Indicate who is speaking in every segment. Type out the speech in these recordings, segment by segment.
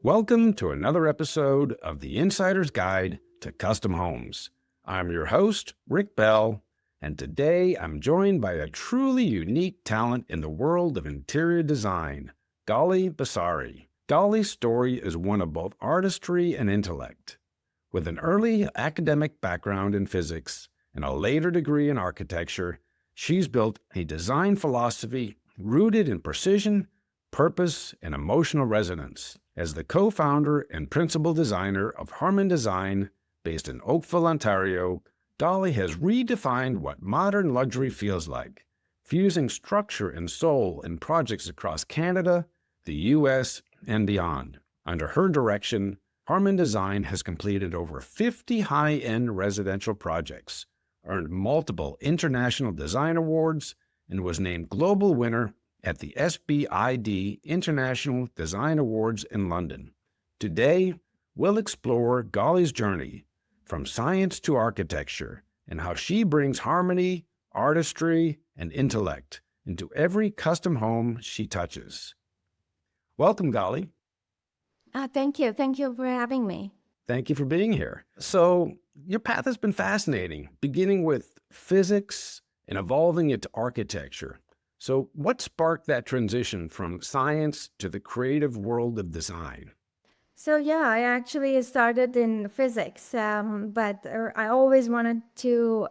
Speaker 1: Welcome to another episode of The Insider's Guide to Custom Homes. I'm your host, Rick Bell, and today I'm joined by a truly unique talent in the world of interior design, Goli Basiri. Goli's story is one of both artistry and intellect. With an early academic background in physics and a later degree in architecture, she's built a design philosophy rooted in precision, purpose, and emotional resonance. As the co-founder and principal designer of Harmen Design, based in Oakville, Ontario, Goli has redefined what modern luxury feels like, fusing structure and soul in projects across Canada, the U.S., and beyond. Under her direction, Harmen Design has completed over 50 high-end residential projects, earned multiple international design awards, and was named global winner at the SBID International Design Awards in London. Today, we'll explore Goli's journey from science to architecture and how she brings harmony, artistry, and intellect into every custom home she touches. Welcome, Goli.
Speaker 2: Thank you. Thank you for having me.
Speaker 1: Thank you for being here. So, your path has been fascinating, beginning with physics and evolving into architecture. So what sparked that transition from science to the creative world of design?
Speaker 2: So yeah, I actually started in physics, but I always wanted to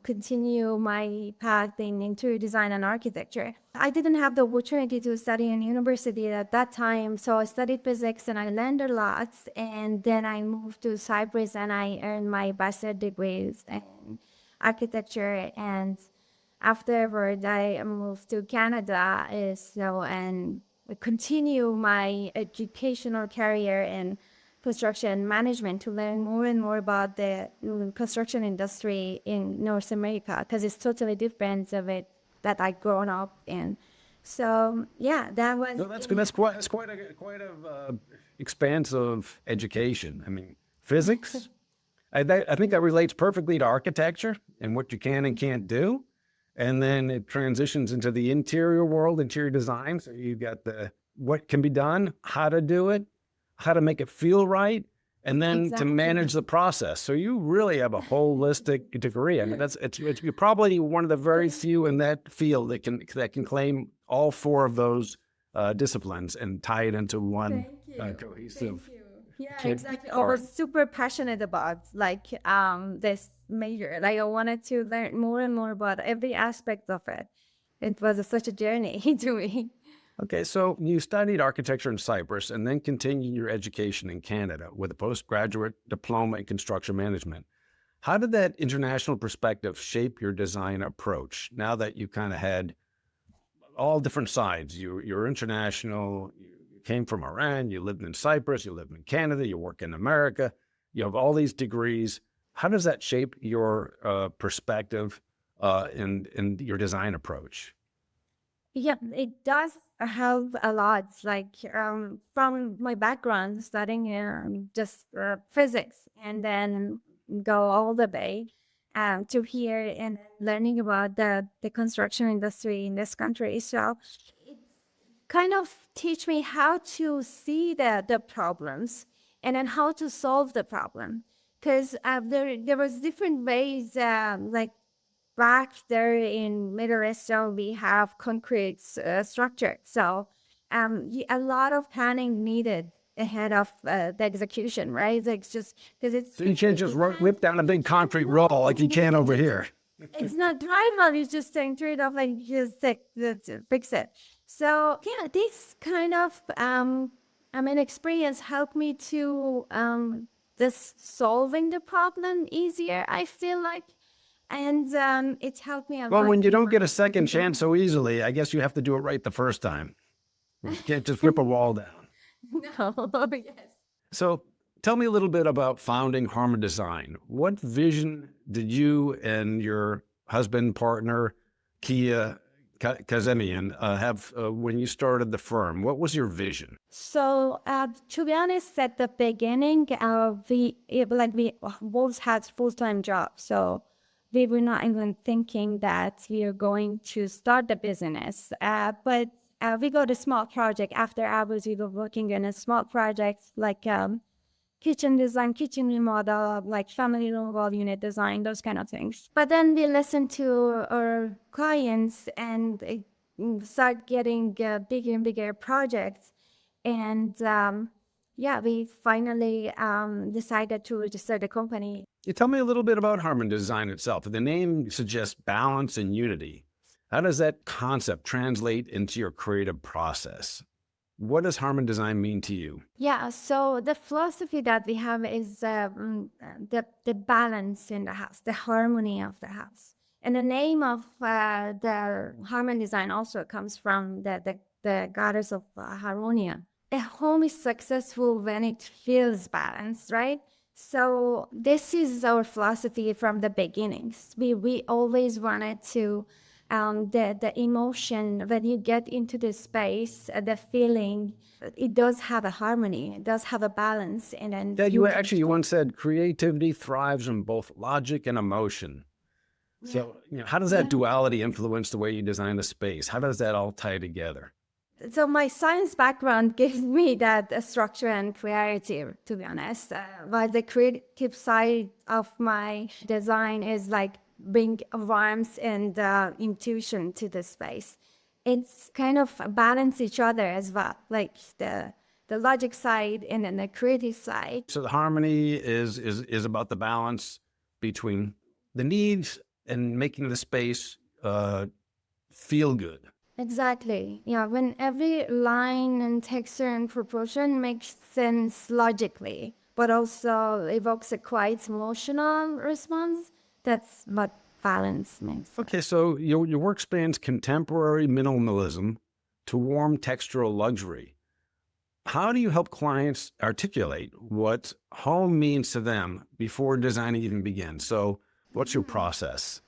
Speaker 2: continue my path in interior design and architecture. I didn't have the opportunity to study in university at that time, so I studied physics and I learned a lot. And then I moved to Cyprus and I earned my bachelor degrees in architecture. And afterward, I moved to Canada, and continue my educational career in construction management to learn more and more about the construction industry in North America because it's totally different of it that I grown up in. So yeah, that was.
Speaker 1: No, that's good. That's quite a expansive education. I mean, physics. I think that relates perfectly to architecture and what you can and can't do. And then it transitions into the interior world, interior design. So you've got the what can be done, how to do it, how to make it feel right, and then to manage the process. So you really have a holistic degree. I mean, you're probably one of the very few in that field that can claim all four of those disciplines and tie it into one cohesive.
Speaker 2: Yeah, exactly. I was super passionate about this major. Like I wanted to learn more and more about every aspect of it. It was such a journey to me.
Speaker 1: Okay, so you studied architecture in Cyprus and then continued your education in Canada with a postgraduate diploma in construction management. How did that international perspective shape your design approach now that you kind of had all different sides? You're international, you came from Iran, you lived in Cyprus, you lived in Canada, you work in America, you have all these degrees. How does that shape your perspective in your design approach?
Speaker 2: Yeah, it does help a lot. From my background, studying just physics, and then go all the way to here and learning about the construction industry in this country. So it kind of teach me how to see the problems and then how to solve the problem. Because there was different ways, like back there in Middle East, so we have concrete structure. So a lot of planning needed ahead of the execution, right? Like just because
Speaker 1: So you can't just whip down a big concrete roll like you can over here.
Speaker 2: it's not drywall. It's just saying trade off like just fix it. So yeah, this kind of experience helped me to this solving the problem easier. I feel like, and it's helped me a
Speaker 1: Well,
Speaker 2: lot.
Speaker 1: when you don't get a second chance so easily, I guess you have to do it right the first time. You can't just rip a wall down.
Speaker 2: No, yes.
Speaker 1: So tell me a little bit about founding Harmen Design. What vision did you and your husband, partner, Kia Kazemian, have when you started the firm? What was your vision?
Speaker 2: So, to be honest, at the beginning, we both had full-time jobs. So we were not even thinking that we are going to start the business. But we got a small project after hours. We were working on a small project like kitchen design, kitchen remodel, like family room wall unit design, those kind of things. But then we listened to our clients and start getting bigger and bigger projects. And yeah, we finally decided to register the company.
Speaker 1: You tell me a little bit about Harmen Design itself. The name suggests balance and unity. How does that concept translate into your creative process? What does Harmen Design mean to you?
Speaker 2: Yeah, so the philosophy that we have is the balance in the house, the harmony of the house. And the name of the Harmen Design also comes from the goddess of Harmonia. A home is successful when it feels balanced, right? So this is our philosophy from the beginnings. We always wanted to the emotion when you get into the space, the feeling, it does have a harmony, it does have a balance, and then
Speaker 1: Yeah, you once said creativity thrives on both logic and emotion. So, how does that duality influence the way you design a space? How does that all tie together?
Speaker 2: So my science background gives me that structure and clarity, to be honest. But the creative side of my design is like bring warmth and intuition to the space. It's kind of balance each other as well, like the logic side and then the creative side.
Speaker 1: So the harmony is about the balance between the needs and making the space feel good.
Speaker 2: Exactly. Yeah, when every line and texture and proportion makes sense logically, but also evokes a quite emotional response, that's what balance means.
Speaker 1: Okay, so your work spans contemporary minimalism to warm textural luxury. How do you help clients articulate what home means to them before designing even begins? So what's your process?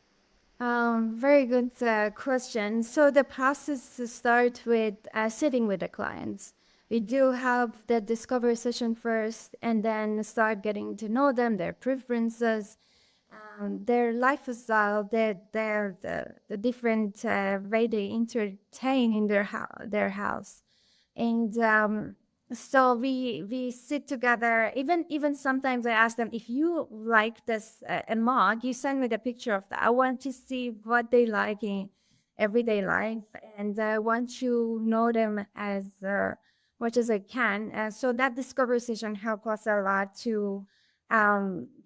Speaker 2: Very good question. So the process to start with sitting with the clients. We do have the discovery session first, and then start getting to know them, their preferences, their lifestyle, the different way they entertain in their house. And so we sit together. Even sometimes I ask them, if you like this a mug, you send me the picture of that. I want to see what they like in everyday life, and I want to know them as much as I can. So that discovery session helped us a lot to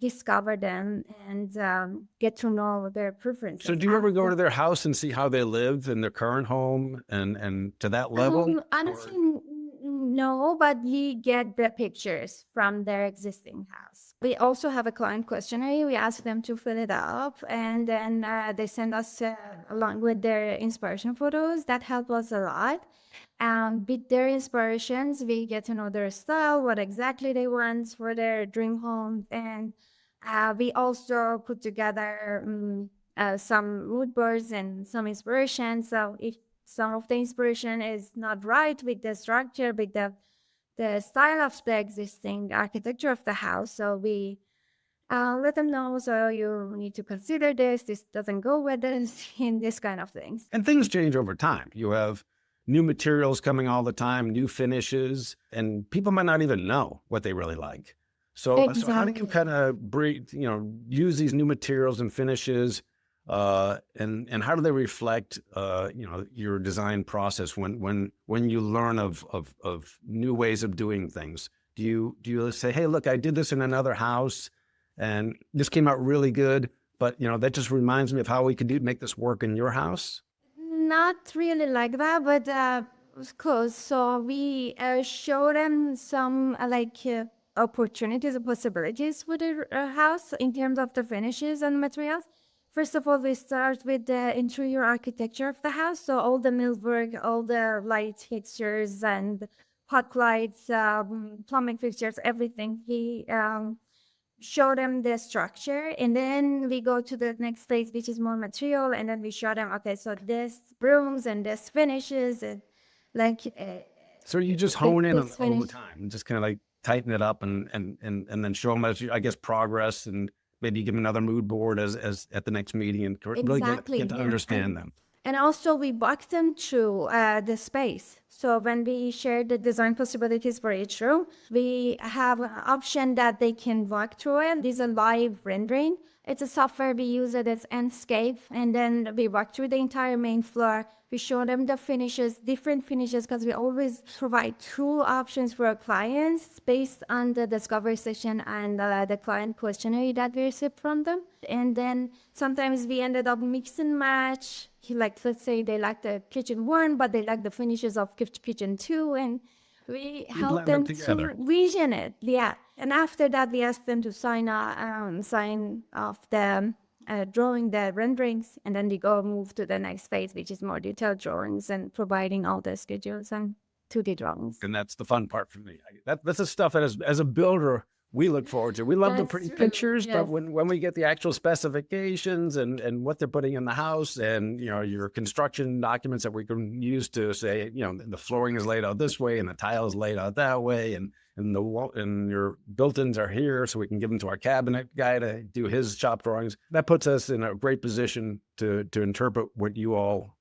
Speaker 2: discover them and get to know their preferences.
Speaker 1: So do you ever go to their house and see how they live in their current home and to that level?
Speaker 2: Honestly, no, but we get the pictures from their existing house. We also have a client questionnaire. We ask them to fill it up, and then they send us along with their inspiration photos. That helps us a lot. With their inspirations, we get to know their style, what exactly they want for their dream home, and we also put together some mood boards and some inspiration. So if some of the inspiration is not right with the structure, with the style of the existing architecture of the house, so we let them know. So you need to consider this. This doesn't go with this, in this kind of things.
Speaker 1: And things change over time. You have new materials coming all the time, new finishes, and people might not even know what they really like. So how do you kind of use these new materials and finishes, and how do they reflect, your design process when you learn of new ways of doing things? Do you say, hey, look, I did this in another house, and this came out really good, but that just reminds me of how we could make this work in your house?
Speaker 2: Not really like that, but of course. So we show them some opportunities and possibilities for the house in terms of the finishes and materials. First of all, we start with the interior architecture of the house. So all the millwork, all the light fixtures and hot lights, plumbing fixtures, everything. We show them the structure, and then we go to the next phase, which is more material, and then we show them, okay, so this brooms and this finishes, and like
Speaker 1: So you just hone in
Speaker 2: this
Speaker 1: all the
Speaker 2: finish.
Speaker 1: time and just kind of like tighten it up and then show them as I guess progress, and maybe give them another mood board as at the next meeting and really
Speaker 2: Exactly,
Speaker 1: get to
Speaker 2: yeah.
Speaker 1: understand them.
Speaker 2: And also we walk them through the space. So when we share the design possibilities for each room, we have an option that they can walk through it. This is a live rendering. It's a software we use it as Enscape, and then we walk through the entire main floor. We show them the finishes, different finishes, because we always provide two options for our clients based on the discovery session and the client questionnaire that we received from them. And then sometimes we ended up mix and match. Like, let's say they like the kitchen 1, but they like the finishes of kitchen 2, and we help
Speaker 1: blend them
Speaker 2: them
Speaker 1: together.
Speaker 2: to vision it. Yeah. And after that, we ask them to sign off the drawing the renderings, and then we move to the next phase, which is more detailed drawings and providing all the schedules and 2D drawings.
Speaker 1: And that's the fun part for me. That's the stuff that as a builder, we look forward to. We love the
Speaker 2: That's
Speaker 1: pretty
Speaker 2: true,
Speaker 1: pictures,
Speaker 2: yes.
Speaker 1: but when we get the actual specifications and what they're putting in the house, and your construction documents that we can use to say, the flooring is laid out this way and the tile is laid out that way, and the wall and your built-ins are here, so we can give them to our cabinet guy to do his shop drawings. That puts us in a great position to interpret what you all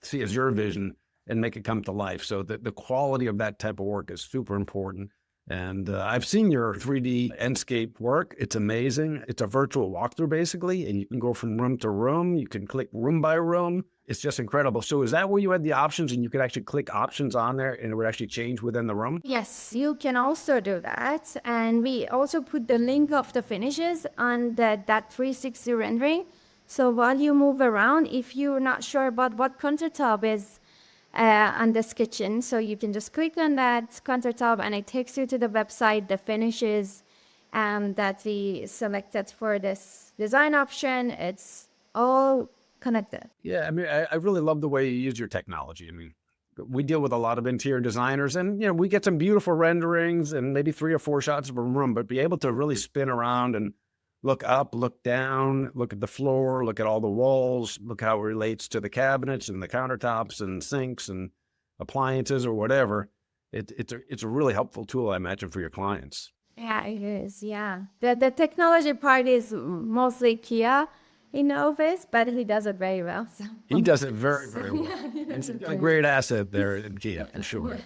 Speaker 1: see as your vision and make it come to life. So the quality of that type of work is super important. And I've seen your 3D Enscape work. It's amazing. It's a virtual walkthrough, basically, and you can go from room to room. You can click room by room. It's just incredible. So is that where you had the options, and you could actually click options on there and it would actually change within the room?
Speaker 2: Yes, you can also do that. And we also put the link of the finishes on that 360 rendering. So while you move around, if you're not sure about what countertop is on this kitchen, so you can just click on that countertop and it takes you to the website, the finishes that we selected for this design option. It's all connected.
Speaker 1: Yeah, I mean, I really love the way you use your technology. I mean, we deal with a lot of interior designers, and we get some beautiful renderings and maybe 3 or 4 shots of a room, but be able to really spin around and look up, look down, look at the floor, look at all the walls, look how it relates to the cabinets and the countertops and sinks and appliances or whatever. It's a really helpful tool, I imagine, for your clients.
Speaker 2: Yeah, it is. Yeah. The technology part is mostly Kia in the office, but he does it very well. So.
Speaker 1: He does it very, very well. It's a great asset there in Kia, for sure.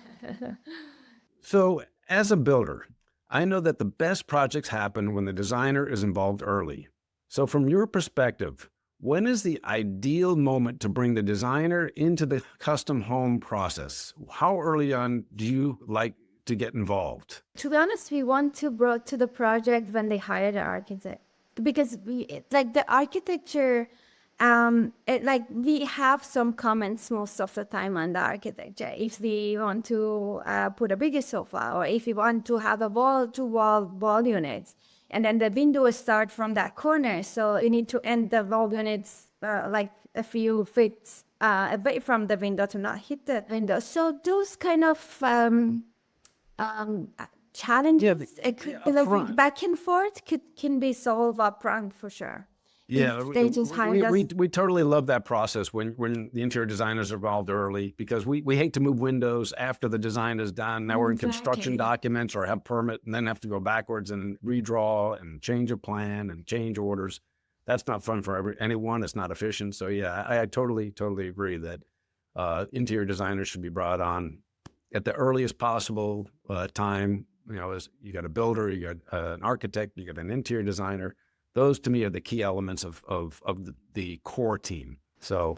Speaker 1: So as a builder, I know that the best projects happen when the designer is involved early. So from your perspective, when is the ideal moment to bring the designer into the custom home process? How early on do you like to get involved?
Speaker 2: To be honest, we want to bring to the project when they hire the architect, because the architecture, we have some comments most of the time on the architecture. If we want to put a bigger sofa, or if we want to have a wall units, and then the windows start from that corner, so you need to end the wall units like a few feet away from the window to not hit the window. So those kind of challenges, back and forth, can be solved up front for sure.
Speaker 1: Yeah,
Speaker 2: They just hired us.
Speaker 1: we totally love that process when the interior designers are involved early, because we hate to move windows after the design is done. Now we're in construction documents or have permit and then have to go backwards and redraw and change a plan and change orders. That's not fun for anyone. It's not efficient. So yeah, I totally agree that interior designers should be brought on at the earliest possible time. As you got a builder, you got an architect, you got an interior designer. Those to me are the key elements of the core team. So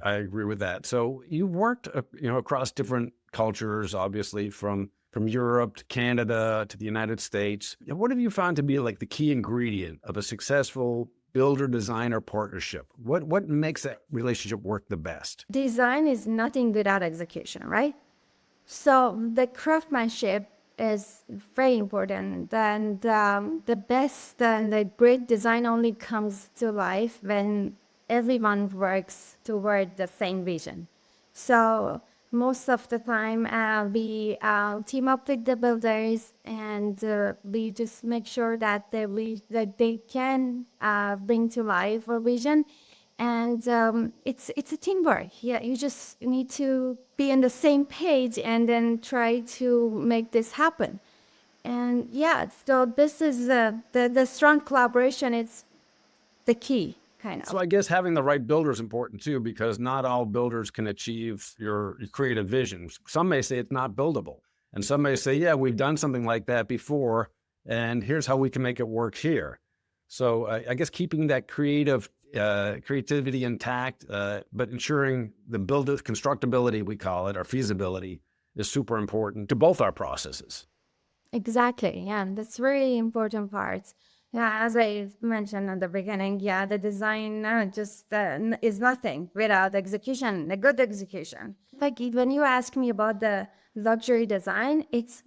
Speaker 1: I agree with that. So you worked across different cultures, obviously from Europe to Canada to the United States. What have you found to be like the key ingredient of a successful builder designer partnership? What makes that relationship work the best?
Speaker 2: Design is nothing without execution, right? So the craftsmanship is very important. And the best and the great design only comes to life when everyone works toward the same vision. So most of the time we team up with the builders, and we just make sure that they can bring to life our vision. And it's a teamwork. Yeah, you just need to be on the same page and then try to make this happen. And yeah, so this is the strong collaboration. It's the key, kind of.
Speaker 1: So I guess having the right builder is important too, because not all builders can achieve your creative vision. Some may say it's not buildable, and some may say, yeah, we've done something like that before, and here's how we can make it work here. So I guess keeping that creativity intact, but ensuring the constructability, we call it, or feasibility, is super important to both our processes.
Speaker 2: Exactly. Yeah, that's really important part. Yeah, as I mentioned at the beginning, yeah, the design just is nothing without execution, a good execution. Like when you ask me about the luxury design, it's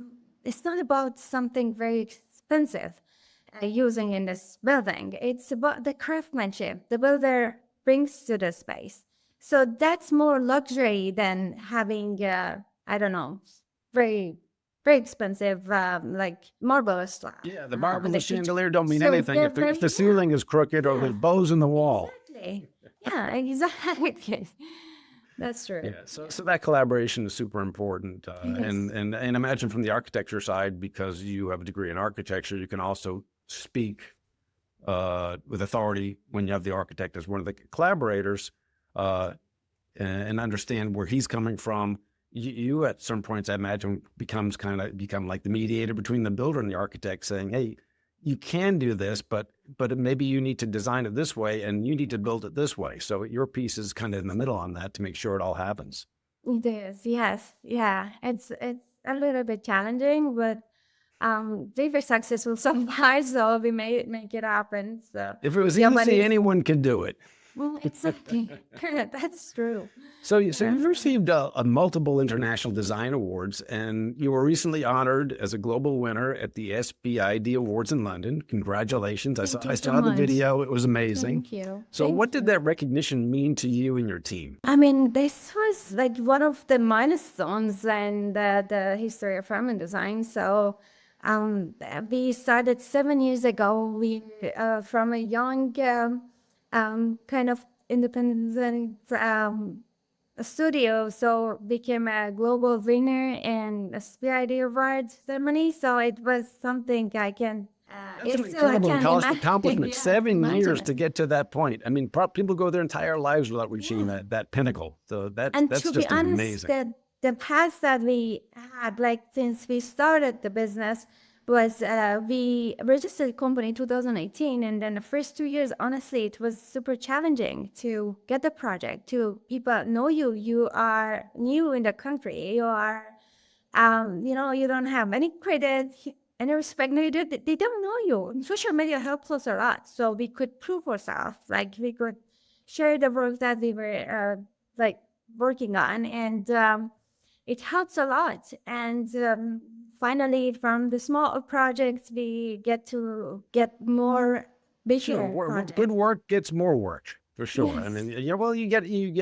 Speaker 2: not about something very expensive using in this building. It's about the craftsmanship the builder brings to the space. So that's more luxury than having, I don't know, very very expensive, like marble slab.
Speaker 1: Yeah, the marble and the
Speaker 2: Like
Speaker 1: chandelier don't mean
Speaker 2: so
Speaker 1: anything if
Speaker 2: they're
Speaker 1: if the ceiling is crooked or there's bows in the wall.
Speaker 2: exactly. Yeah, exactly. That's true.
Speaker 1: Yeah, so that collaboration is super important,
Speaker 2: Yes.
Speaker 1: and imagine from the architecture side, because you have a degree in architecture, you can also speak with authority when you have the architect as one of the collaborators, and understand where he's coming from. You at some points, I imagine, become like the mediator between the builder and the architect, saying, "Hey, you can do this, but maybe you need to design it this way, and you need to build it this way." So your piece is kind of in the middle on that to make sure it all happens.
Speaker 2: It is, yes. Yeah. It's a little bit challenging, but we were successful so far, so we made make it happen. So
Speaker 1: If it was
Speaker 2: yeah, but
Speaker 1: easy,
Speaker 2: it's
Speaker 1: anyone can do it.
Speaker 2: well, exactly. That's true.
Speaker 1: So
Speaker 2: Yeah.
Speaker 1: you've received a multiple international design awards, and you were recently honored as a global winner at the SBID Awards in London. Congratulations!
Speaker 2: Thank
Speaker 1: I
Speaker 2: you so
Speaker 1: saw the
Speaker 2: much.
Speaker 1: video; it was amazing.
Speaker 2: Thank you.
Speaker 1: So,
Speaker 2: Thank
Speaker 1: what did
Speaker 2: you.
Speaker 1: that recognition mean to you and your team?
Speaker 2: I mean, this was like one of the milestones in the history of Harmen Design. So, we started 7 years ago. We from a young kind of independent studio, so became a global winner in a SPID award ceremony. So it was something I can.
Speaker 1: That's an
Speaker 2: It's still I
Speaker 1: incredible
Speaker 2: can't imagine.
Speaker 1: accomplishment.
Speaker 2: Yeah,
Speaker 1: 7 years
Speaker 2: imagine
Speaker 1: to
Speaker 2: it.
Speaker 1: get to that point. I mean, people go their entire lives without reaching
Speaker 2: Yeah.
Speaker 1: that pinnacle. So
Speaker 2: And
Speaker 1: that's
Speaker 2: to be
Speaker 1: just
Speaker 2: honest,
Speaker 1: amazing.
Speaker 2: the path that we had, like since we started the business, was we registered the company in 2018, and then the first 2 years, honestly, it was super challenging to get the project. To people know you, you are new in the country, you are, you don't have any credit, any respect. No, they don't know you. And social media helps us a lot, so we could prove ourselves. Like we could share the work that we were like working on, and it helps a lot. And finally, from the small projects, we get to get more
Speaker 1: Sure,
Speaker 2: bigger
Speaker 1: good
Speaker 2: projects.
Speaker 1: work gets more work for sure. I
Speaker 2: Yes.
Speaker 1: mean, yeah, well, you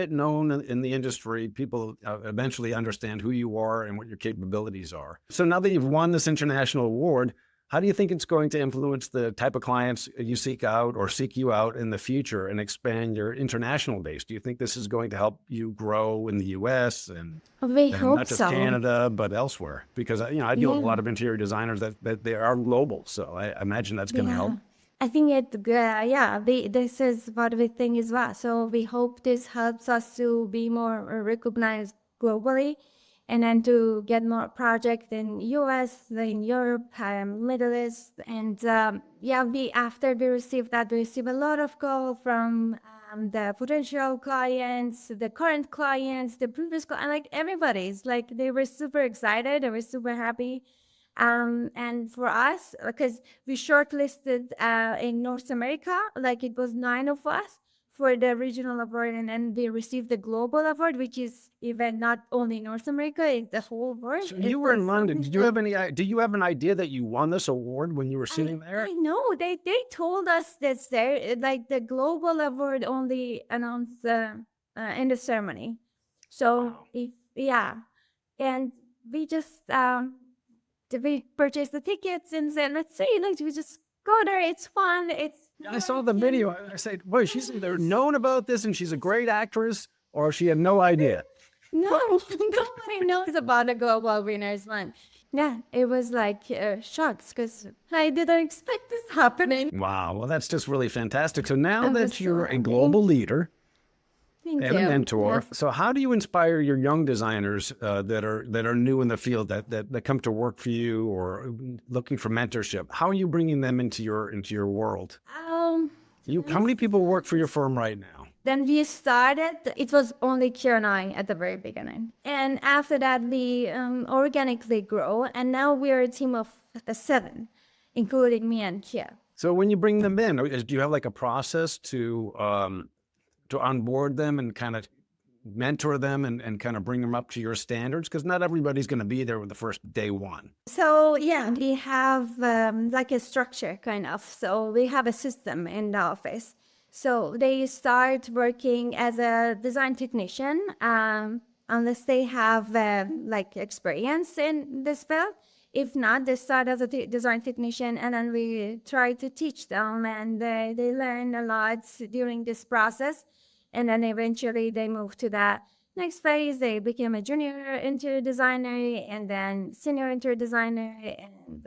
Speaker 1: get known in the industry. People eventually understand who you are and what your capabilities are. So now that you've won this international award, how do you think it's going to influence the type of clients you seek out or seek you out in the future and expand your international base? Do you think this is going to help you grow in the U.S.
Speaker 2: We
Speaker 1: and
Speaker 2: hope
Speaker 1: not just
Speaker 2: so.
Speaker 1: Canada, but elsewhere? Because I deal with a
Speaker 2: Yeah.
Speaker 1: lot of interior designers that they are global, so I imagine that's going to help.
Speaker 2: Yeah. I think this is what we think as well. So we hope this helps us to be more recognized globally, and then to get more projects in US, in Europe, Middle East, and yeah, after we receive that, we receive a lot of call from the potential clients, the current clients, the previous clients, like everybody's like they were super excited, they were super happy. And for us, because we shortlisted in North America, like it was 9 of us for the regional award, and then we received the global award, which is even not only North America, it's the whole world.
Speaker 1: So you
Speaker 2: It's
Speaker 1: were in London.
Speaker 2: something
Speaker 1: Did you
Speaker 2: that
Speaker 1: have do you have an idea that you won this award when you were sitting there?
Speaker 2: I know they told us that there like the global award only announced in the ceremony. So
Speaker 1: Wow.
Speaker 2: if yeah, and we just we purchased the tickets and said, let's say, like, we just go there. It's fun. It's
Speaker 1: Yeah, I saw
Speaker 2: work
Speaker 1: the
Speaker 2: and
Speaker 1: video. I said, boy, she's either known about this and she's a great actress or she had no idea.
Speaker 2: no, nobody knows about the global winners one. Yeah, it was like shocks because I didn't expect this happening.
Speaker 1: Wow. Well, that's just really fantastic. So now
Speaker 2: I was
Speaker 1: that
Speaker 2: so
Speaker 1: you're a
Speaker 2: happy.
Speaker 1: global leader
Speaker 2: Thank
Speaker 1: and a
Speaker 2: you.
Speaker 1: mentor,
Speaker 2: Yes.
Speaker 1: so how do you inspire your young designers that are new in the field that come to work for you or looking for mentorship? How are you bringing them into your world?
Speaker 2: Um,
Speaker 1: How many people work for your firm right now?
Speaker 2: then we started, it was only Kira and I at the very beginning. And after that, we organically grow. And now we're a team of 7, including me and Kia.
Speaker 1: So when you bring them in, do you have like a process to onboard them and kind of mentor them and kind of bring them up to your standards? Because not everybody's going to be there with the first day one.
Speaker 2: So yeah, we have like a structure kind of. So we have a system in the office. So they start working as a design technician unless they have like experience in this field. If not, they start as a design technician, and then we try to teach them, and they learn a lot during this process. And then eventually they move to the next phase. They become a junior interior designer, and then senior interior designer, and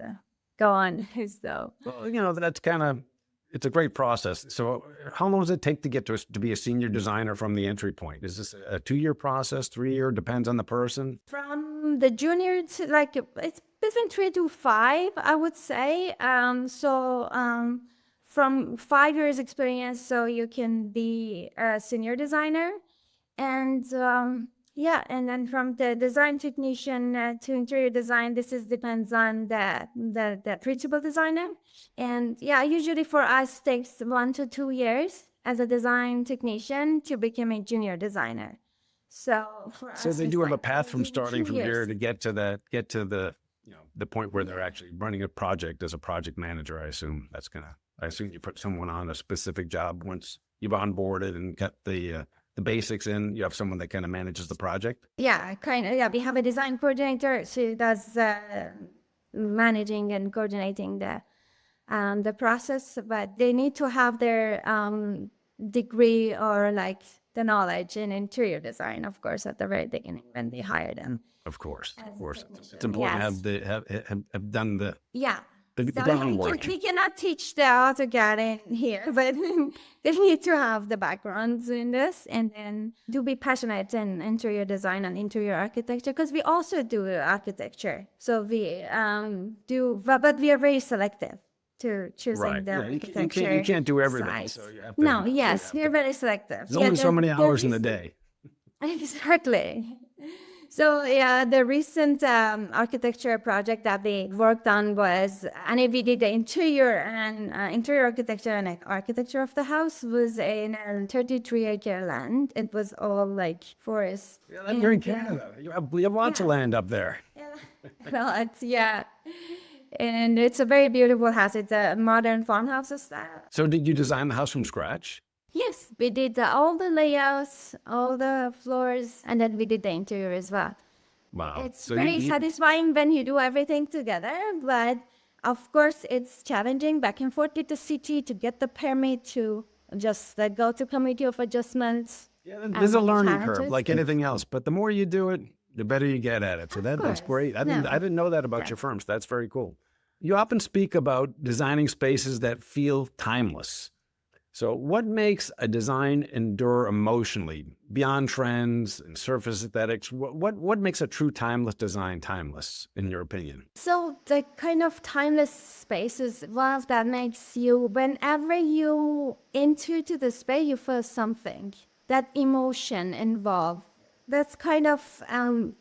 Speaker 2: go on. So
Speaker 1: Well, it's a great process. So how long does it take to get to be a senior designer from the entry point? Is this a 2-year process, 3-year? Depends on the person.
Speaker 2: from the junior to like it's between 3 to 5, I would say. From 5 years experience, so you can be a senior designer, and yeah, and then from the design technician to interior design, this is depends on the principal designer, and yeah, usually for us takes 1 to 2 years as a design technician to become a junior designer. So for
Speaker 1: So
Speaker 2: us,
Speaker 1: they
Speaker 2: it's
Speaker 1: do have a
Speaker 2: like
Speaker 1: path from starting
Speaker 2: 2
Speaker 1: from
Speaker 2: years.
Speaker 1: here to get to the point where they're actually running a project as a project manager. I assume you put someone on a specific job once you've onboarded and got the basics in. You have someone that kind of manages the project.
Speaker 2: Yeah, kind of. Yeah, we have a design coordinator. She does managing and coordinating the process, but they need to have their degree or like the knowledge in interior design, of course, at the very beginning when they hire them.
Speaker 1: Of course,
Speaker 2: As
Speaker 1: of
Speaker 2: a
Speaker 1: course,
Speaker 2: technician.
Speaker 1: it's important to
Speaker 2: Yes.
Speaker 1: have have done the
Speaker 2: Yeah.
Speaker 1: the
Speaker 2: So
Speaker 1: groundwork.
Speaker 2: we cannot teach the AutoCAD in here, but they need to have the backgrounds in this, and then to be passionate in interior design and interior architecture, because we also do architecture. So we but we are very selective to choosing
Speaker 1: Right.
Speaker 2: the
Speaker 1: Yeah,
Speaker 2: architecture
Speaker 1: you can't do everything.
Speaker 2: sides.
Speaker 1: So you have to.
Speaker 2: No,
Speaker 1: So you
Speaker 2: yes,
Speaker 1: have
Speaker 2: we are
Speaker 1: to.
Speaker 2: very selective.
Speaker 1: There's only so many hours in the
Speaker 2: recent-
Speaker 1: day.
Speaker 2: Exactly. So yeah, the recent architecture project that we worked on was, and we did the interior and interior architecture and architecture of the house was in a 33-acre land. It was all like forest.
Speaker 1: Yeah, then you're in Canada. You have lots of
Speaker 2: Yeah.
Speaker 1: land up there.
Speaker 2: Yeah. And it's a very beautiful house. It's a modern farmhouse style.
Speaker 1: So did you design the house from scratch?
Speaker 2: Yes, we did all the layouts, all the floors, and then we did the interior as well.
Speaker 1: Wow.
Speaker 2: It's
Speaker 1: So
Speaker 2: very satisfying when you do everything together, but of course it's challenging back and forth with the city to get the permit to just go to committee of adjustments.
Speaker 1: yeah, there's a learning curve
Speaker 2: challenges.
Speaker 1: like anything else, but the more you do it, the better you get at it. So that's
Speaker 2: course.
Speaker 1: great. I
Speaker 2: No.
Speaker 1: didn't know that about your firms. That's very cool. You often speak about designing spaces that feel timeless. So what makes a design endure emotionally beyond trends and surface aesthetics? What makes a true timeless design timeless, in your opinion?
Speaker 2: So the kind of timeless space is one that makes you, whenever you enter to the space, you feel something, that emotion involved. That's kind of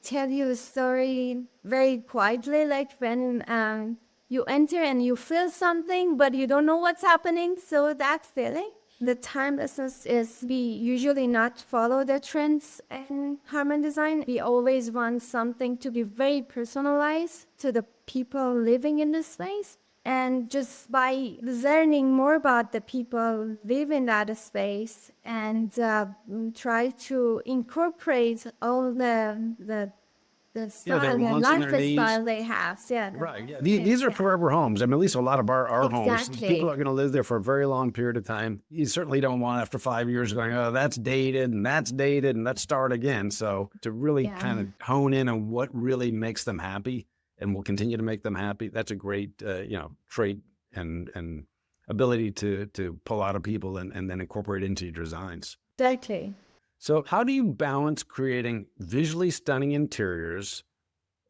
Speaker 2: tell you a story very quietly, like when you enter and you feel something, but you don't know what's happening. So that feeling. The timelessness is we usually not follow the trends in Harmen Design. We always want something to be very personalized to the people living in this space. And just by learning more about the people live in that space and try to incorporate all the style
Speaker 1: their
Speaker 2: and
Speaker 1: wants and their
Speaker 2: lifestyle
Speaker 1: needs.
Speaker 2: they have. Yeah.
Speaker 1: Right. Yeah. These are forever homes. I mean, at least a lot of our homes.
Speaker 2: Exactly.
Speaker 1: People are going to live there for a very long period of time. You certainly don't want after 5 years going, oh, that's dated and let's start again. So to really kind of hone in on what really makes them happy and will continue to make them happy. That's a great, trait and ability to pull out of people and then incorporate into your designs.
Speaker 2: Exactly.
Speaker 1: So how do you balance creating visually stunning interiors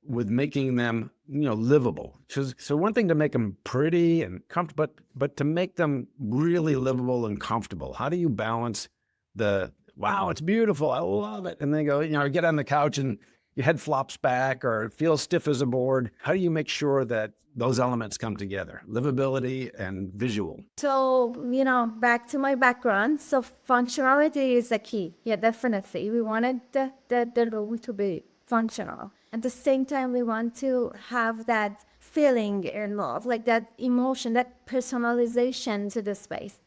Speaker 1: with making them, livable? So one thing to make them pretty and comfortable, but to make them really livable and comfortable. How do you balance the, wow, it's beautiful, I love it, and then go, get on the couch and your head flops back or it feels stiff as a board? How do you make sure that those elements come together, livability and visual?
Speaker 2: So, back to my background. So functionality is the key. Yeah, definitely. We wanted the room to be functional. At the same time, we want to have that feeling in love, like that emotion, that personalization to the space.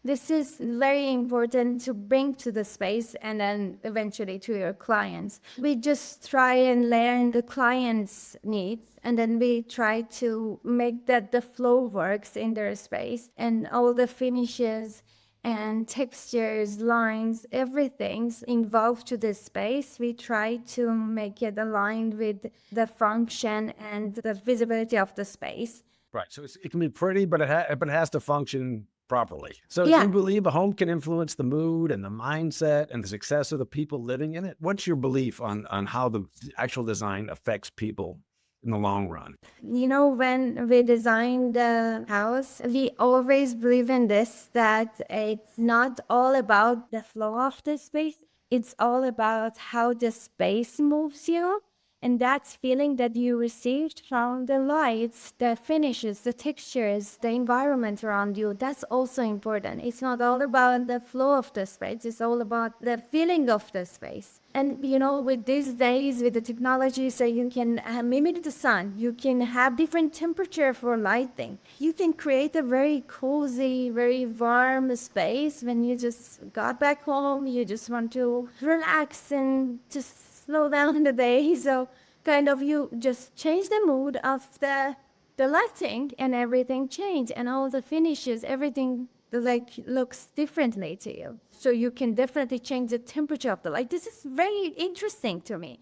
Speaker 2: This is very important to bring to the space and then eventually to your clients. We just try and learn the client's needs, and then we try to make that the flow works in their space, and all the finishes and textures, lines, everything's involved to this space. We try to make it aligned with the function and the visibility of the space.
Speaker 1: Right. So it can be pretty, but it has to function properly. So do
Speaker 2: Yeah.
Speaker 1: you believe a home can influence the mood and the mindset and the success of the people living in it? What's your belief on how the actual design affects people in the long run?
Speaker 2: When we design the house, we always believe in this, that it's not all about the flow of the space. It's all about how the space moves you. And that feeling that you received from the lights, the finishes, the textures, the environment around you, that's also important. It's not all about the flow of the space. It's all about the feeling of the space. And, with these days, with the technology, so you can mimic the sun, you can have different temperature for lighting. You can create a very cozy, very warm space when you just got back home, you just want to relax and just slow down the day. So kind of you just change the mood of the lighting, and everything change, and all the finishes, everything looks differently to you. So you can definitely change the temperature of the light. This is very interesting to me.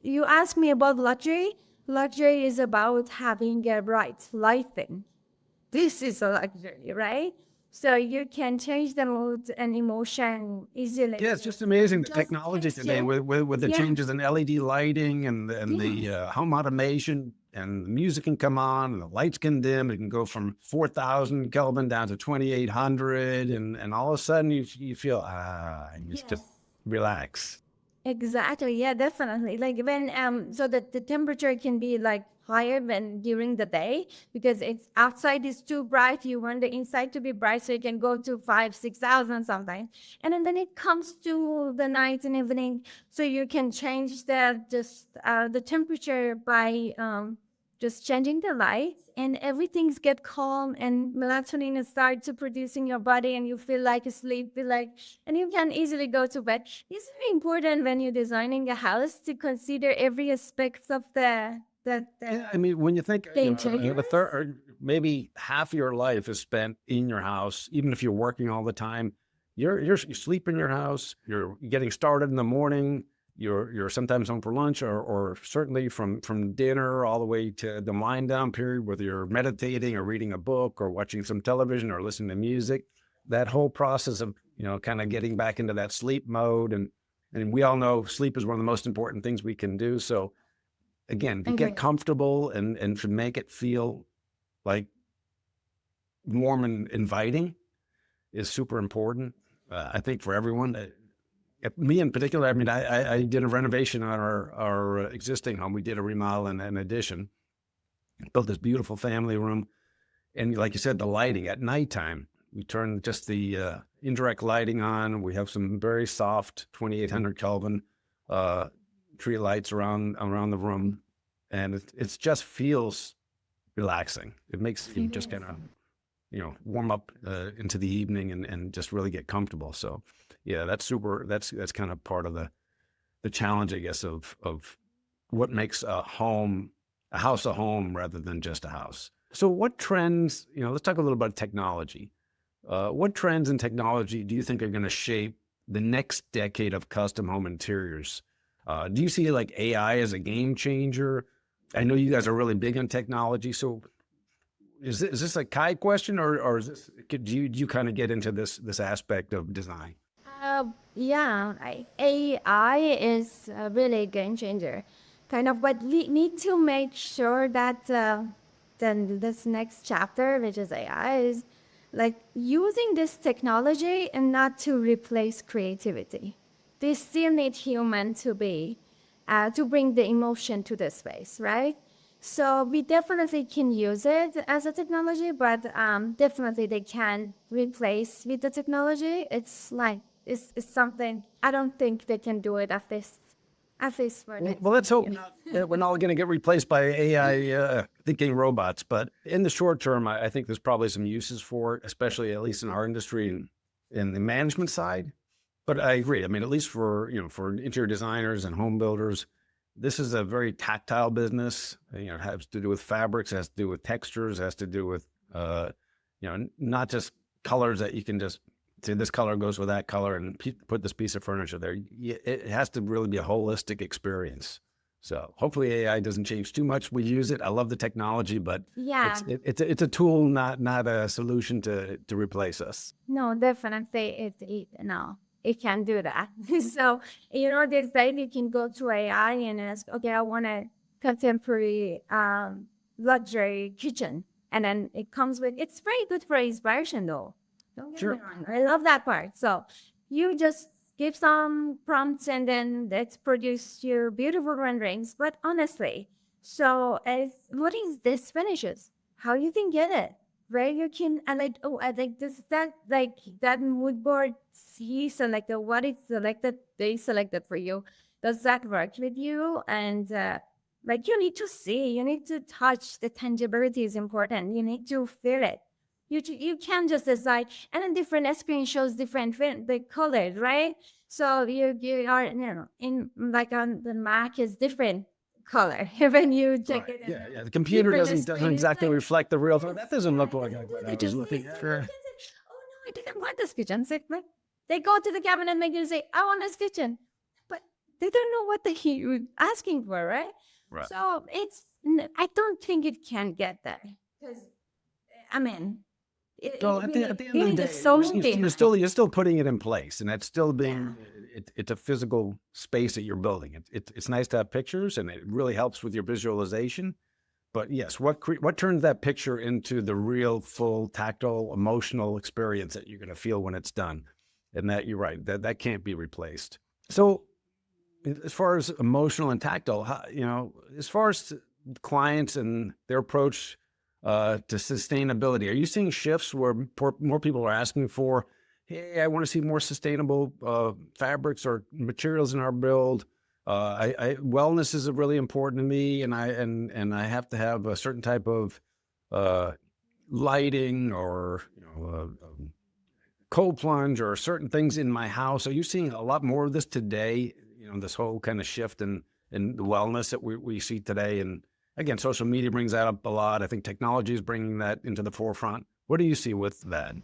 Speaker 2: You ask me about luxury. Luxury is about having a bright lighting. This is a luxury, right? So you can change the mood and emotion easily.
Speaker 1: Yeah, it's just amazing the
Speaker 2: Just
Speaker 1: technology
Speaker 2: text
Speaker 1: today
Speaker 2: you.
Speaker 1: with the
Speaker 2: Yeah.
Speaker 1: changes in LED lighting and the home automation, and the music can come on and the lights can dim. It can go from 4,000 Kelvin down to 2,800, and all of a sudden you feel and you just
Speaker 2: Yes.
Speaker 1: relax.
Speaker 2: Exactly. Yeah, definitely. Like when so that the temperature can be like higher than during the day, because it's outside is too bright. You want the inside to be bright, so you can go to 5, 6,000 sometimes. And then it comes to the night and evening, so you can change the temperature by just changing the light, and everything's get calm, and melatonin is start to produce in your body, and you feel like asleep, and you can easily go to bed. It's very important when you're designing a house to consider every aspect of
Speaker 1: Yeah, I mean, when you think,
Speaker 2: the
Speaker 1: a
Speaker 2: interior.
Speaker 1: third or maybe half of your life is spent in your house, even if you're working all the time, you sleep in your house, you're getting started in the morning, you're sometimes home for lunch, or certainly from dinner all the way to the wind down period, whether you're meditating or reading a book or watching some television or listening to music. That whole process of, kind of getting back into that sleep mode, and we all know sleep is one of the most important things we can do. So again, to get
Speaker 2: Agree.
Speaker 1: comfortable and to make it feel like warm and inviting is super important. I think for everyone, me in particular. I mean, I did a renovation on our existing home. We did a remodel and an addition, built this beautiful family room. And like you said, the lighting at nighttime, we turn just the indirect lighting on. We have some very soft 2,800 Kelvin uh, tree lights around the room, and it just feels relaxing. It makes you
Speaker 2: It
Speaker 1: just
Speaker 2: is.
Speaker 1: kind of warm up into the evening and just really get comfortable. So yeah, that's super. That's kind of part of the challenge, I guess, of what makes a house a home rather than just a house. So what trends, let's talk a little about technology. What trends in technology do you think are going to shape the next decade of custom home interiors? Do you see like AI as a game changer? I know you guys are really big on technology. So is this a Kai question, or is this, do you kind of get into this aspect of design?
Speaker 2: Yeah, AI is a really game changer. Kind of, but we need to make sure that then this next chapter, which is AI, is like using this technology and not to replace creativity. They still need human to bring the emotion to the space, right? So we definitely can use it as a technology, but definitely they can replace with the technology. It's like it's something I don't think they can do it at least for next
Speaker 1: Well, let's hope
Speaker 2: year.
Speaker 1: not that we're not going to get replaced by AI thinking robots. But in the short term, I think there's probably some uses for it, especially at least in our industry and in the management side. But I agree. I mean, at least for interior designers and home builders, this is a very tactile business. It has to do with fabrics, it has to do with textures, it has to do with not just colors that you can just say this color goes with that color and put this piece of furniture there. It has to really be a holistic experience. So hopefully AI doesn't change too much. We use it. I love the technology, but
Speaker 2: Yeah,
Speaker 1: it's a tool, not a solution to replace us.
Speaker 2: no, definitely no, it can do that. So there's like you can go to AI and ask, okay, I want a contemporary luxury kitchen, and then it comes with. It's very good for inspiration, though. Don't get me
Speaker 1: Sure.
Speaker 2: wrong, I love that part. So you just give some prompts, and then let's produce your beautiful renderings. But honestly, so as what is this finishes? How you can get it? Where you can and like I think this that like that mood board he selected what is selected they selected for you. Does that work with you? And like you need to see, you need to touch. The tangibility is important. You need to feel it. You can't just decide, and then different screen shows different the colors, right? So you are in like on the Mac is different color when you check
Speaker 1: Right.
Speaker 2: it in
Speaker 1: Yeah.
Speaker 2: the
Speaker 1: Yeah. The computer
Speaker 2: different
Speaker 1: doesn't
Speaker 2: screen. It's
Speaker 1: exactly
Speaker 2: like
Speaker 1: reflect the real thing. That doesn't look
Speaker 2: yeah,
Speaker 1: like
Speaker 2: they do.
Speaker 1: what I
Speaker 2: They
Speaker 1: was
Speaker 2: just
Speaker 1: looking
Speaker 2: say,
Speaker 1: at.
Speaker 2: so you can say, "Oh no, I didn't want this kitchen." Say, like, they go to the cabinet and make you say, "I want this kitchen," but they don't know what you're asking for, right?
Speaker 1: Right.
Speaker 2: So I don't think it can get there because I mean,
Speaker 1: So at the end
Speaker 2: you
Speaker 1: of the
Speaker 2: need a
Speaker 1: day,
Speaker 2: soul behind.
Speaker 1: you're still putting it in place, and that's still
Speaker 2: Yeah.
Speaker 1: being it's a physical space that you're building. It's nice to have pictures, and it really helps with your visualization. But yes, what turns that picture into the real, full, tactile, emotional experience that you're going to feel when it's done? And that you're right, that can't be replaced. So as far as emotional and tactile, as far as clients and their approach to sustainability, are you seeing shifts where more people are asking for, hey, I want to see more sustainable fabrics or materials in our build? Wellness is really important to me, and I have to have a certain type of uh, lighting or cold plunge or certain things in my house. Are you seeing a lot more of this today? This whole kind of shift in the wellness that we see today. And again, social media brings that up a lot. I think technology is bringing that into the forefront. What do you see with that?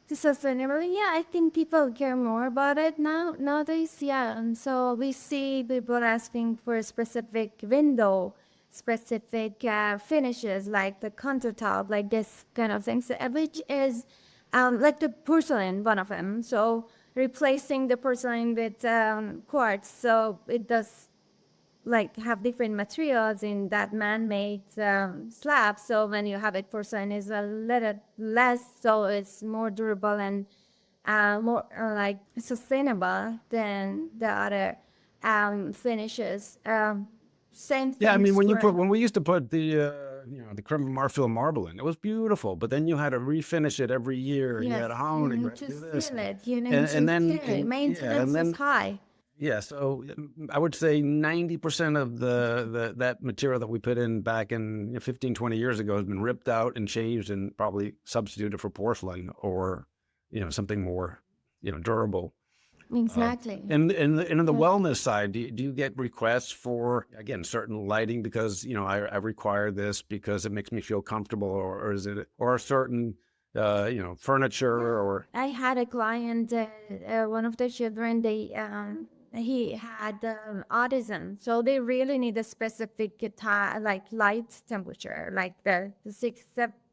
Speaker 2: To sustainability, yeah, I think people care more about it nowadays. Yeah, and so we see people asking for a specific window, specific finishes like the countertop, like this kind of things, which is like the porcelain, one of them. So replacing the porcelain with quartz, so it does like have different materials in that man-made slab. So when you have it, porcelain is a little less, so it's more durable and more like sustainable than the other finishes. Same
Speaker 1: Yeah, I mean,
Speaker 2: things for
Speaker 1: when we used to put the creme marfil marble in, it was beautiful. But then you had to refinish it every year, and you
Speaker 2: yes,
Speaker 1: had to
Speaker 2: you
Speaker 1: hone it, you
Speaker 2: need
Speaker 1: had to
Speaker 2: to
Speaker 1: do this,
Speaker 2: seal it. You need to care. Maintenance is high.
Speaker 1: yeah. So I would say 90% of that material that we put in back in 15, 20 years ago has been ripped out and changed and probably substituted for porcelain or something more durable.
Speaker 2: Exactly.
Speaker 1: And on the
Speaker 2: Yeah.
Speaker 1: wellness side, do you get requests for, again, certain lighting because, I require this because it makes me feel comfortable, or is it, or a certain, furniture or,
Speaker 2: I had a client, one of the children, he had autism, so they really need a specific guitar, like light temperature, like the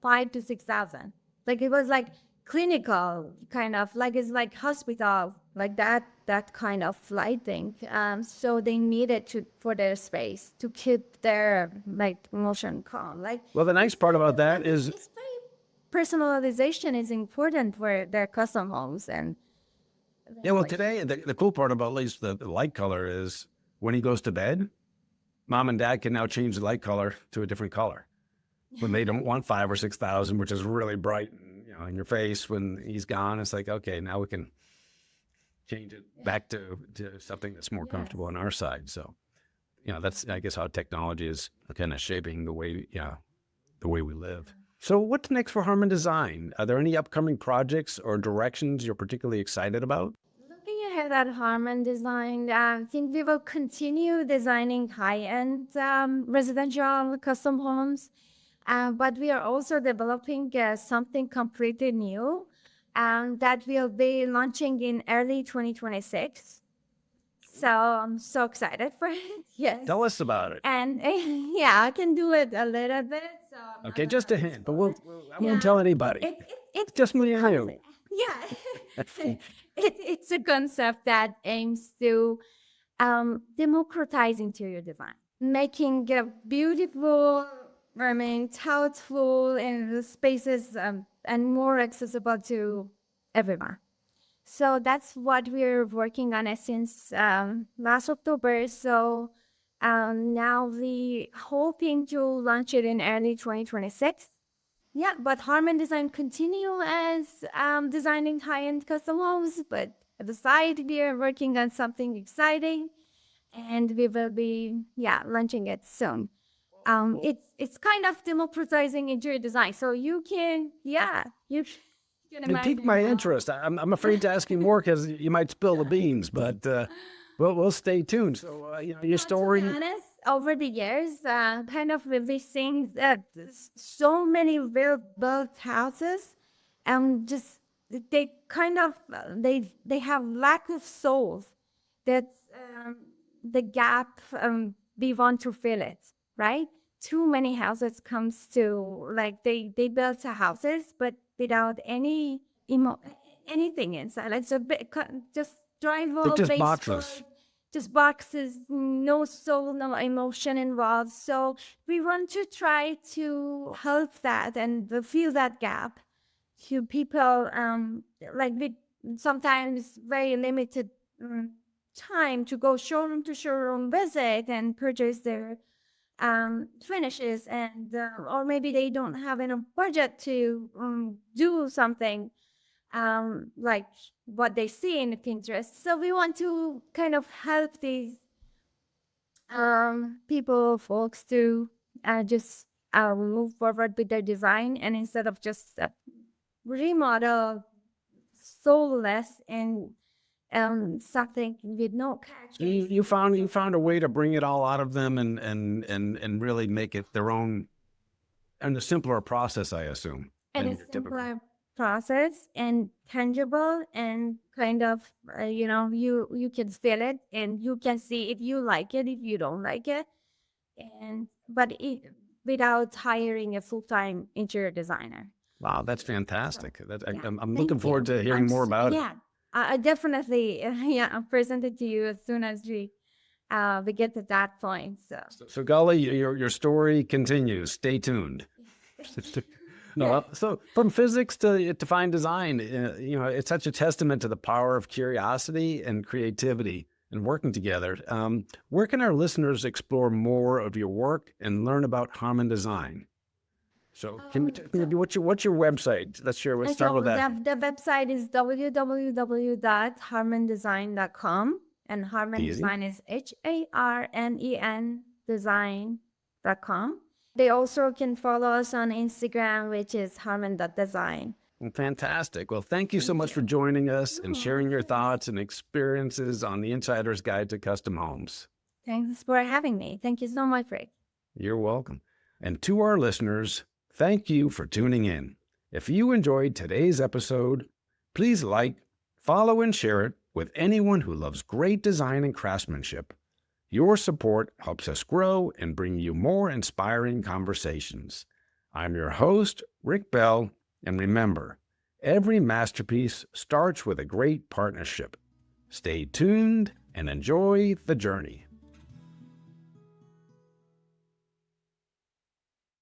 Speaker 2: 5 to 6,000. Like it was like clinical kind of, like it's like hospital, like that kind of lighting. So they needed to for their space to keep their like emotion calm. Like
Speaker 1: Well, the nice part about that is,
Speaker 2: it's very personalization is important for their custom homes and
Speaker 1: yeah, well,
Speaker 2: like
Speaker 1: today, the cool part about at least the light color is when he goes to bed, mom and dad can now change the light color to a different color. When they don't want 5 or 6,000, which is really bright, in your face when he's gone, it's like, okay, now we can change it back to something that's more
Speaker 2: yes.
Speaker 1: comfortable on our side. So, that's, I guess, how technology is kind of shaping the way, the way we live. So what's next for Harmen Design? Are there any upcoming projects or directions you're particularly excited about?
Speaker 2: Looking ahead at Harmen Design, I think we will continue designing high-end residential custom homes, but we are also developing something completely new that will be launching in early 2026. So I'm so excited for it. Yes.
Speaker 1: Tell us about it.
Speaker 2: And yeah, I can do it a little bit. So I'm
Speaker 1: Okay,
Speaker 2: not
Speaker 1: just a
Speaker 2: gonna
Speaker 1: hint, but
Speaker 2: spoil it.
Speaker 1: I won't tell anybody.
Speaker 2: It
Speaker 1: Just me and you.
Speaker 2: yeah. It's a concept that aims to democratize interior design, making beautiful, thoughtful and spaces and more accessible to everyone. So that's what we're working on it since last October. So now we hoping to launch it in early 2026. Yeah, but Harman Design continue as designing high-end custom homes, but at the side we are working on something exciting, and we will be launching it soon. It's kind of democratizing interior design, so you can you can
Speaker 1: It piqued
Speaker 2: imagine
Speaker 1: my
Speaker 2: how.
Speaker 1: interest. I'm afraid to ask you more because you might spill the beans, but we'll stay tuned. So, your
Speaker 2: To
Speaker 1: story.
Speaker 2: be honest, over the years, kind of releasing that so many well-built houses, and just they kind of they have lack of souls. That's the gap we want to fill it, right? Too many houses comes to like they built the houses, but without any emo anything inside. Like so just
Speaker 1: They're
Speaker 2: drywall,
Speaker 1: just
Speaker 2: baseboard,
Speaker 1: boxes.
Speaker 2: just boxes, no soul, no emotion involved. So we want to try to help that and fill that gap to people like with sometimes very limited time to go showroom to showroom visit and purchase their finishes and or maybe they don't have enough budget to do something like what they see in Pinterest. So we want to kind of help these people, folks to just move forward with their design and instead of just remodel soulless and something with no
Speaker 1: So you found a way to bring it all out of them and really make it their own and a simpler process, I assume,
Speaker 2: and
Speaker 1: than
Speaker 2: a
Speaker 1: your typical.
Speaker 2: simpler process and tangible and kind of you can feel it and you can see if you like it if you don't like it and without hiring a full-time interior designer.
Speaker 1: Wow, that's fantastic.
Speaker 2: Yeah,
Speaker 1: I'm looking
Speaker 2: thank
Speaker 1: forward
Speaker 2: you.
Speaker 1: to hearing more about it.
Speaker 2: Yeah, I definitely I'll present it to you as soon as we get to that point. So
Speaker 1: So Gully, your story continues. Stay tuned. No, so from physics to fine design, it's such a testament to the power of curiosity and creativity and working together. Where can our listeners explore more of your work and learn about Harmen Design? So, what's your website? Let's start with that.
Speaker 2: the website is www.harmendesign.com and Harmen
Speaker 1: Easy.
Speaker 2: Design is HARMEN design.com. They also can follow us on Instagram, which is harmen.design.
Speaker 1: Fantastic. Well, thank you so much for joining us and sharing your thoughts and experiences on the Insider's Guide to Custom Homes.
Speaker 2: Thanks for having me. Thank you so much, Rick.
Speaker 1: You're welcome. And to our listeners, thank you for tuning in. If you enjoyed today's episode, please like, follow, and share it with anyone who loves great design and craftsmanship. Your support helps us grow and bring you more inspiring conversations. I'm your host, Rick Bell, and remember, every masterpiece starts with a great partnership. Stay tuned and enjoy the journey.